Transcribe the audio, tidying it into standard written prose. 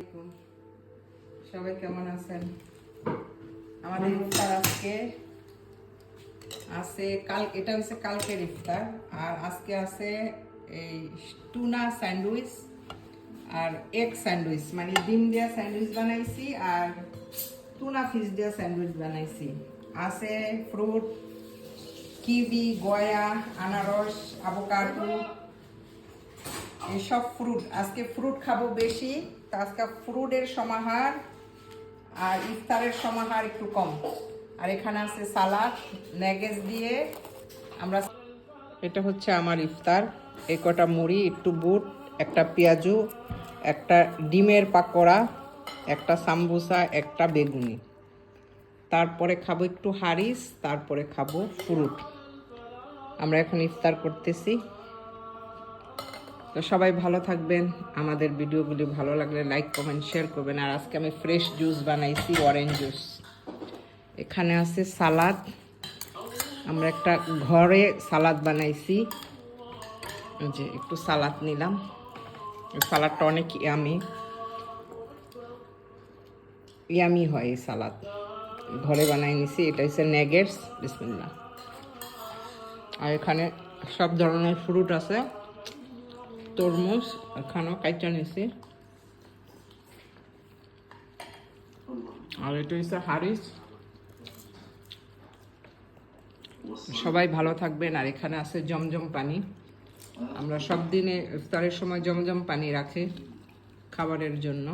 আসসালামু সবাই কেমন আছেন? আমাদের ইফতার আজকে আছে এটা হচ্ছে কালকের ইফতার। আর আজকে আছে এই টুনা স্যান্ডউইচ আর এগ স্যান্ডউইচ, মানে ডিম দেওয়া স্যান্ডউইচ বানাইছি আর টুনা ফিশ দেওয়া স্যান্ডউইচ বানাইছি। আছে ফ্রুট, কিবি, গয়া, আনারস, আভোকাডো, এইসব ফ্রুট। আজকে ফ্রুট খাবো বেশি, তো আজকে ফ্রুটের সমাহার আর ইফতারের সমাহার একটু কম। আর এখানে আছে সালাদ ন্যাগেস দিয়ে। এটা হচ্ছে আমার ইফতার। এই কটা মুড়ি, একটু বুট, একটা পেঁয়াজু, একটা ডিমের পাকোড়া, একটা সাম্বুসা, একটা বেগুনি। তারপরে খাবো একটু হারিস, তারপরে খাবো ফ্রুট। আমরা এখন ইফতার করতেছি। তো সবাই ভালো থাকবেন। আমাদের ভিডিওগুলি ভালো লাগলে লাইক কমেন্ট শেয়ার করবেন। আর আজকে আমি ফ্রেশ জুস বানাইছি, অরেঞ্জ জুস। এখানে আছে সালাদ, আমরা একটা ঘরে সালাদ বানাইছি। যে একটু সালাদ নিলাম, সালাদটা অনেক ইয়ামি হয়। এই সালাদ ঘরে বানাই নিছি। এটা হচ্ছে ন্যাগেটস। বিসমিল্লাহ। আর এখানে সব ধরনের ফ্রুট আছে, তরমুজ এখানেও কাইটা নিছি। আর এটা হচ্ছে হারিস। সবাই ভালো থাকবেন। আর এখানে আছে জমজম পানি। আমরা সব দিনে ইফতারের সময় জমজম পানি রাখি খাবারের জন্য।